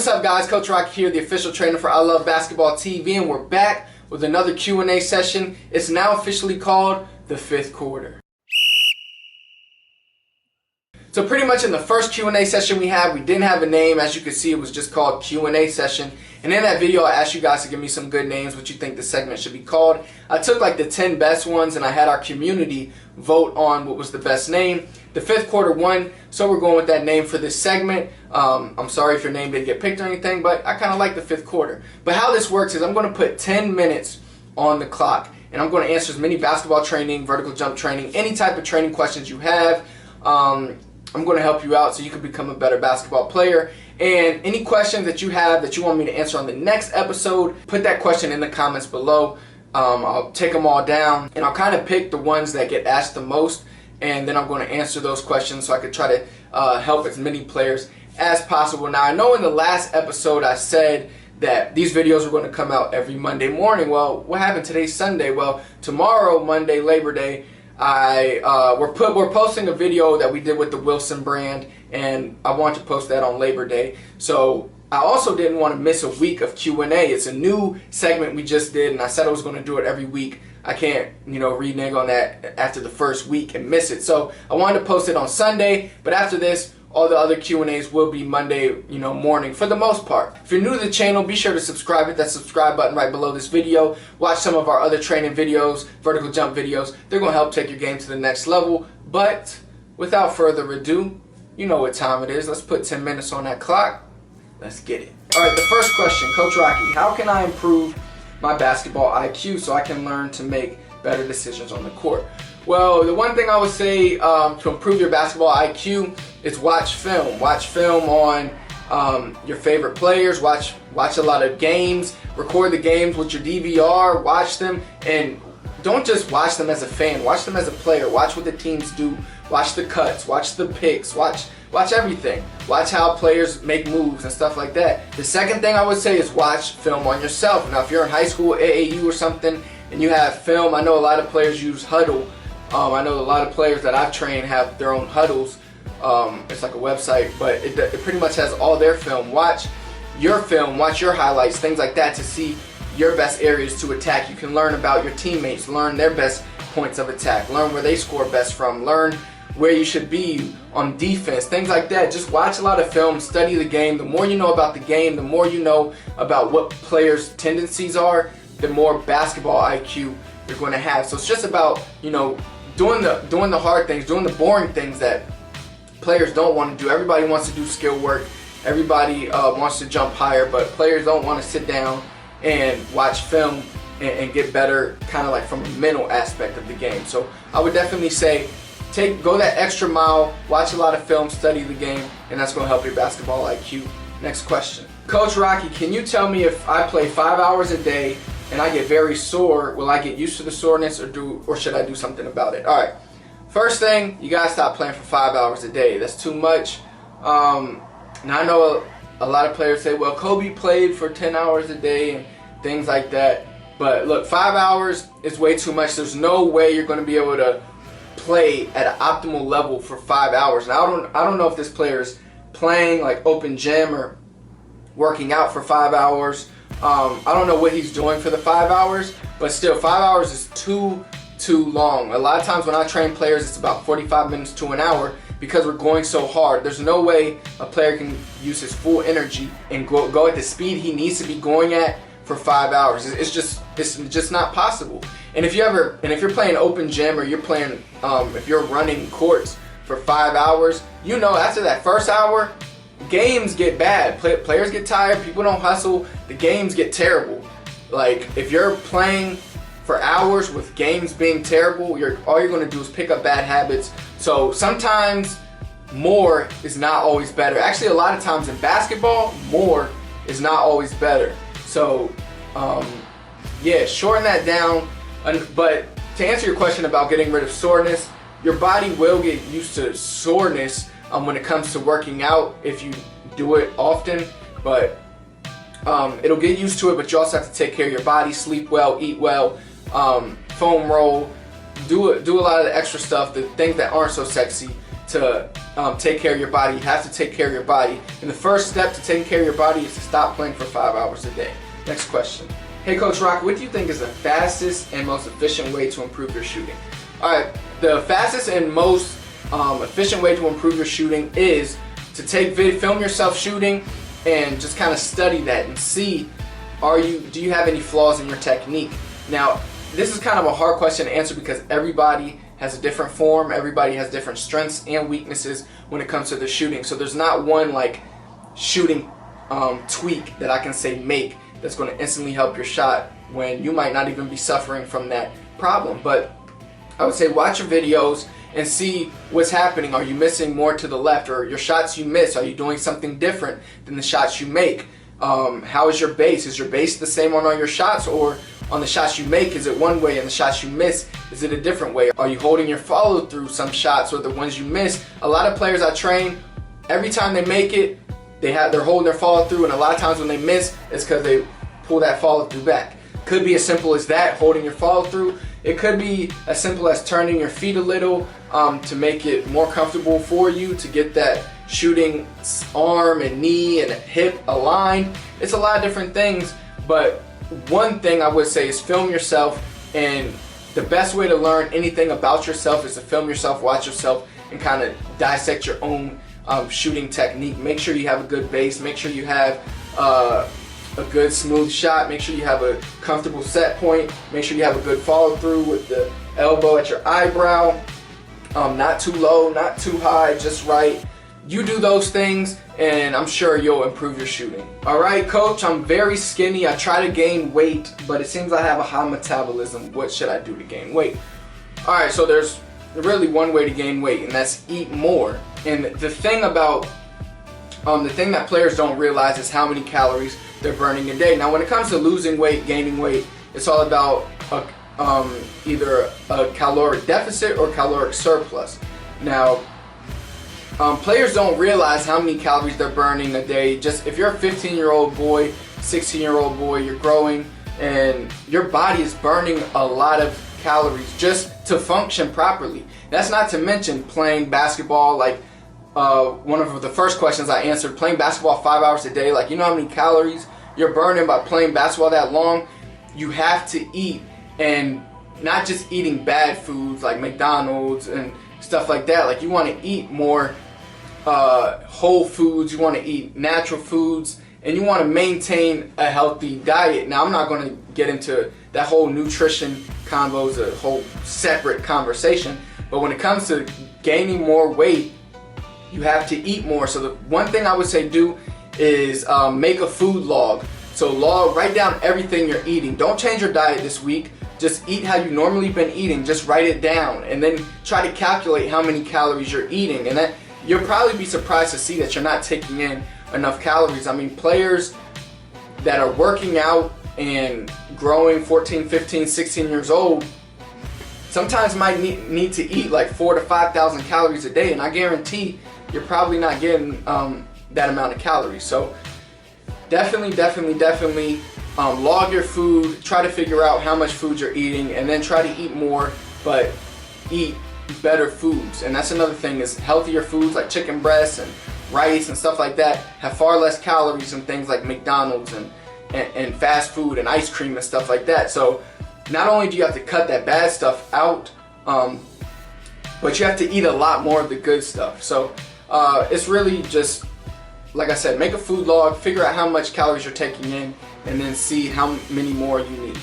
what's up guys? Coach Rocky here, the official trainer for I Love Basketball TV, and we're back with another Q&A session. It's now officially called the fifth quarter. So pretty much in the first Q&A session we didn't have a name. As you can see, it was just called Q&A session. And in that video, I asked you guys to give me some good names, what you think the segment should be called. I took like the 10 best ones and I had our community vote on what was the best name. The fifth quarter won, so we're going with that name for this segment. I'm sorry if your name didn't get picked or anything, but I kind of like the fifth quarter. But how this works is I'm going to put 10 minutes on the clock, and I'm going to answer as many basketball training, vertical jump training, any type of training questions you have. I'm going to help you out so you can become a better basketball player. And any questions that you have that you want me to answer on the next episode, put that question in the comments below. I'll take them all down, and I'll kind of pick the ones that get asked the most, and then I'm going to answer those questions so I can try to help as many players as possible. Now, I know in the last episode I said that these videos are going to come out every Monday morning. Well, what happened? Today's Sunday. Well, tomorrow, Monday, Labor Day, we're posting a video that we did with the Wilson brand, and I want to post that on Labor Day. So I also didn't want to miss a week of Q&A. It's a new segment we just did, and I said I was going to do it every week. I can't, renege on that after the first week and miss it. So I wanted to post it on Sunday, but after this, all the other Q&As will be Monday, morning for the most part. If you're new to the channel, be sure to subscribe. Hit that subscribe button right below this video. Watch some of our other training videos, vertical jump videos. They're going to help take your game to the next level. But without further ado, you know what time it is. Let's put 10 minutes on that clock. Let's get it. All right, the first question, Coach Rocky, how can I improve my basketball IQ so I can learn to make better decisions on the court? Well, the one thing I would say to improve your basketball IQ is watch film. Watch film on your favorite players. Watch a lot of games. Record the games with your DVR. Watch them, and don't just watch them as a fan. Watch them as a player. Watch what the teams do. Watch the cuts. Watch the picks. Watch everything. Watch how players make moves and stuff like that. The second thing I would say is watch film on yourself. Now, if you're in high school, AAU or something, and you have film, I know a lot of players use Huddle. I know a lot of players that I've trained have their own huddles. It's like a website, but it pretty much has all their film. Watch your film, watch your highlights, things like that to see your best areas to attack. You can learn about your teammates, learn their best points of attack, learn where they score best from, learn where you should be on defense, things like that. Just watch a lot of film, study the game. The more you know about the game, the more you know about what players' tendencies are, the more basketball IQ you're going to have. So it's just about, doing the hard things, doing the boring things that players don't want to do. Everybody wants to do skill work. Everybody wants to jump higher, but players don't want to sit down and watch film and get better, kind of like from a mental aspect of the game. So I would definitely say go that extra mile, watch a lot of film, study the game, and that's going to help your basketball IQ. Next question. Coach Rocky, can you tell me if I play 5 hours a day and I get very sore, will I get used to the soreness or should I do something about it? All right. First thing, you gotta stop playing for 5 hours a day. That's too much. Now I know a lot of players say, well, Kobe played for 10 hours a day and things like that. But look, 5 hours is way too much. There's no way you're gonna be able to play at an optimal level for 5 hours. Now I don't know if this player is playing like open gym or working out for 5 hours. I don't know what he's doing for the 5 hours, but still 5 hours is too long. A lot of times when I train players, it's about 45 minutes to an hour because we're going so hard. There's no way a player can use his full energy and go at the speed he needs to be going at for 5 hours. It's just not possible. And if you're playing open gym or you're playing if you're running courts for 5 hours, after that first hour, games get bad. Players get tired. People don't hustle. The games get terrible. Like if you're playing for hours with games being terrible, all you're going to do is pick up bad habits. So sometimes more is not always better. Actually, a lot of times in basketball, more is not always better. So yeah, shorten that down. But to answer your question about getting rid of soreness, your body will get used to soreness when it comes to working out if you do it often, but it'll get used to it. But you also have to take care of your body, sleep well, eat well, foam roll, do a lot of the extra stuff, the things that aren't so sexy to take care of your body. You have to take care of your body. And the first step to taking care of your body is to stop playing for 5 hours a day. Next question. Hey Coach Rock, what do you think is the fastest and most efficient way to improve your shooting? Alright, the fastest and most efficient way to improve your shooting is to film yourself shooting and just kind of study that and see, do you have any flaws in your technique? Now, this is kind of a hard question to answer because everybody has a different form, everybody has different strengths and weaknesses when it comes to the shooting. So there's not one like shooting tweak that I can say make that's going to instantly help your shot when you might not even be suffering from that problem. But I would say watch your videos and see what's happening. Are you missing more to the left? Or your shots you miss, are you doing something different than the shots you make? How is your base? Is your base the same on all your shots, or on the shots you make, is it one way, and the shots you miss, is it a different way? Are you holding your follow through some shots, or the ones you miss? A lot of players I train, every time they make it, they're holding their follow through, and a lot of times when they miss, it's because they pull that follow through back. Could be as simple as that, holding your follow through. It could be as simple as turning your feet a little to make it more comfortable for you to get that shooting arm and knee and hip aligned. It's a lot of different things, but one thing I would say is film yourself, and the best way to learn anything about yourself is to film yourself, watch yourself, and kind of dissect your own shooting technique. Make sure you have a good base, make sure you have a good smooth shot, make sure you have a comfortable set point, make sure you have a good follow through with the elbow at your eyebrow, not too low, not too high, just right. You do those things and I'm sure you'll improve your shooting. Alright Coach, I'm very skinny, I try to gain weight, but it seems I have a high metabolism. What should I do to gain weight? Alright, so there's really one way to gain weight, and that's eat more. And the thing that players don't realize is how many calories they're burning a day. Now when it comes to losing weight, gaining weight, it's all about either a caloric deficit or caloric surplus. Now players don't realize how many calories they're burning a day. Just if you're a 15-year-old boy, 16-year-old boy, you're growing and your body is burning a lot of calories just to function properly. That's not to mention playing basketball, like one of the first questions I answered, playing basketball 5 hours a day. Like, you know how many calories you're burning by playing basketball that long? You have to eat, and not just eating bad foods like McDonald's and stuff like that. Like, you want to eat more whole foods, you want to eat natural foods, and you want to maintain a healthy diet. Now, I'm not going to get into that whole nutrition combo, is a whole separate conversation, but when it comes to gaining more weight, you have to eat more. So the one thing I would say do is make a food log. So write down everything you're eating. Don't change your diet this week. Just eat how you normally been eating. Just write it down and then try to calculate how many calories you're eating. And that you'll probably be surprised to see that you're not taking in enough calories. I mean, players that are working out and growing 14, 15, 16 years old sometimes might need to eat like 4,000 to 5,000 calories a day, and I guarantee you're probably not getting that amount of calories. So definitely log your food, try to figure out how much food you're eating, and then try to eat more, but eat better foods. And that's another thing, is healthier foods like chicken breasts and rice and stuff like that have far less calories than things like McDonald's and fast food and ice cream and stuff like that. So not only do you have to cut that bad stuff out, but you have to eat a lot more of the good stuff. So it's really just, like I said, make a food log, figure out how much calories you're taking in, and then see how many more you need.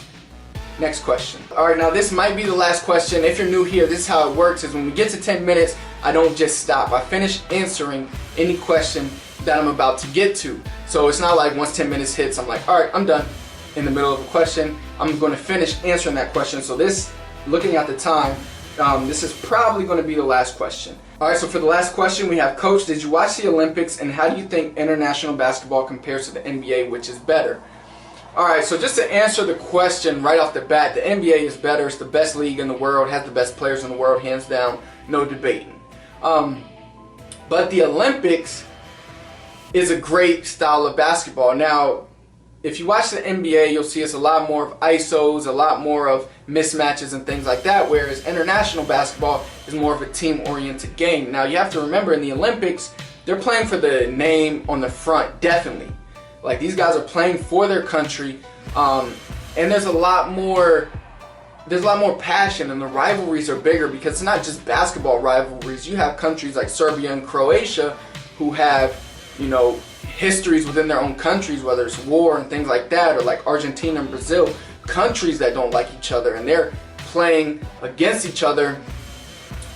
Next question. Alright, now this might be the last question. If you're new here, this is how it works, is when we get to 10 minutes, I don't just stop. I finish answering any question that I'm about to get to. So it's not like once 10 minutes hits, I'm like, alright, I'm done in the middle of a question. I'm going to finish answering that question. So this, looking at the time, this is probably going to be the last question. Alright, so for the last question we have, Coach, did you watch the Olympics, and how do you think international basketball compares to the NBA, which is better? Alright, so just to answer the question right off the bat, the NBA is better. It's the best league in the world, has the best players in the world, hands down, no debating. But the Olympics is a great style of basketball. Now, if you watch the NBA, you'll see it's a lot more of ISOs, a lot more of mismatches and things like that, whereas international basketball is more of a team-oriented game. Now, you have to remember, in the Olympics, they're playing for the name on the front, definitely. Like, these guys are playing for their country, and there's a lot more passion, and the rivalries are bigger because it's not just basketball rivalries. You have countries like Serbia and Croatia who have, you know, histories within their own countries, whether it's war and things like that, or like Argentina and Brazil, countries that don't like each other, and they're playing against each other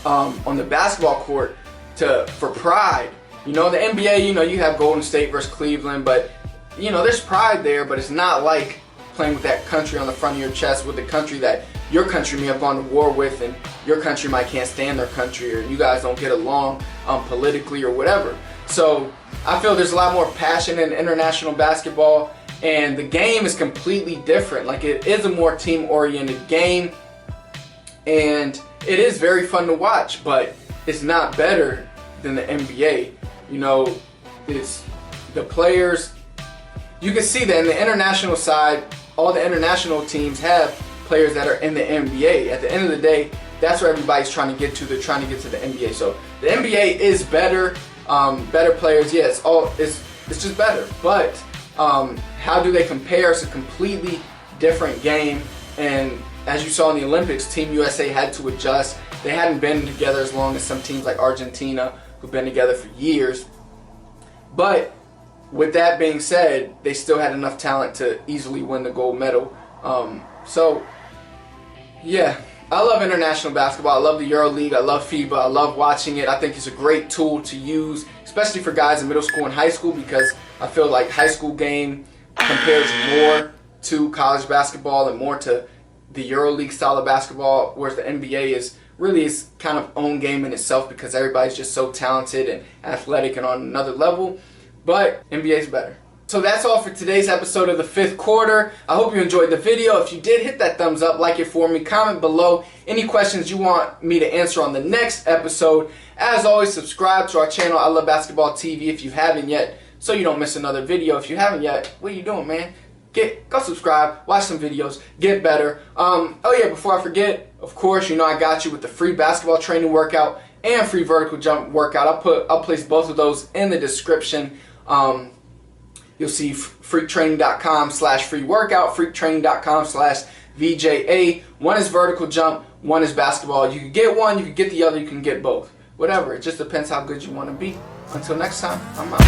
on the basketball court for pride. You know, the NBA, you know, you have Golden State versus Cleveland, but you know, there's pride there, but it's not like playing with that country on the front of your chest, with the country that your country may have gone to war with, and your country might can't stand their country, or you guys don't get along politically or whatever. So I feel there's a lot more passion in international basketball, and the game is completely different. Like, it is a more team-oriented game, and it is very fun to watch, but it's not better than the NBA. You know, it's the players. You can see that in the international side, all the international teams have players that are in the NBA. At the end of the day, that's where everybody's trying to get to. They're trying to get to the NBA. So the NBA is better. Better players, yeah, it's just better. But how do they compare? It's a completely different game. And as you saw in the Olympics, Team USA had to adjust. They hadn't been together as long as some teams like Argentina, who've been together for years. But with that being said, they still had enough talent to easily win the gold medal. So, yeah. I love international basketball. I love the EuroLeague. I love FIBA. I love watching it. I think it's a great tool to use, especially for guys in middle school and high school, because I feel like high school game compares more to college basketball and more to the EuroLeague style of basketball, whereas the NBA is really its kind of own game in itself because everybody's just so talented and athletic and on another level. But NBA is better. So that's all for today's episode of the 5th quarter. I hope you enjoyed the video. If you did, hit that thumbs up, like it for me, comment below any questions you want me to answer on the next episode. As always, subscribe to our channel, I Love Basketball TV, if you haven't yet, so you don't miss another video. If you haven't yet, what are you doing, man? Go subscribe, watch some videos, get better. Oh yeah, before I forget, of course, you know I got you with the free basketball training workout and free vertical jump workout. I'll place both of those in the description. You'll see freaktraining.com/free workout, freaktraining.com/VJA. One is vertical jump, one is basketball. You can get one, you can get the other, you can get both. Whatever, it just depends how good you want to be. Until next time, I'm out.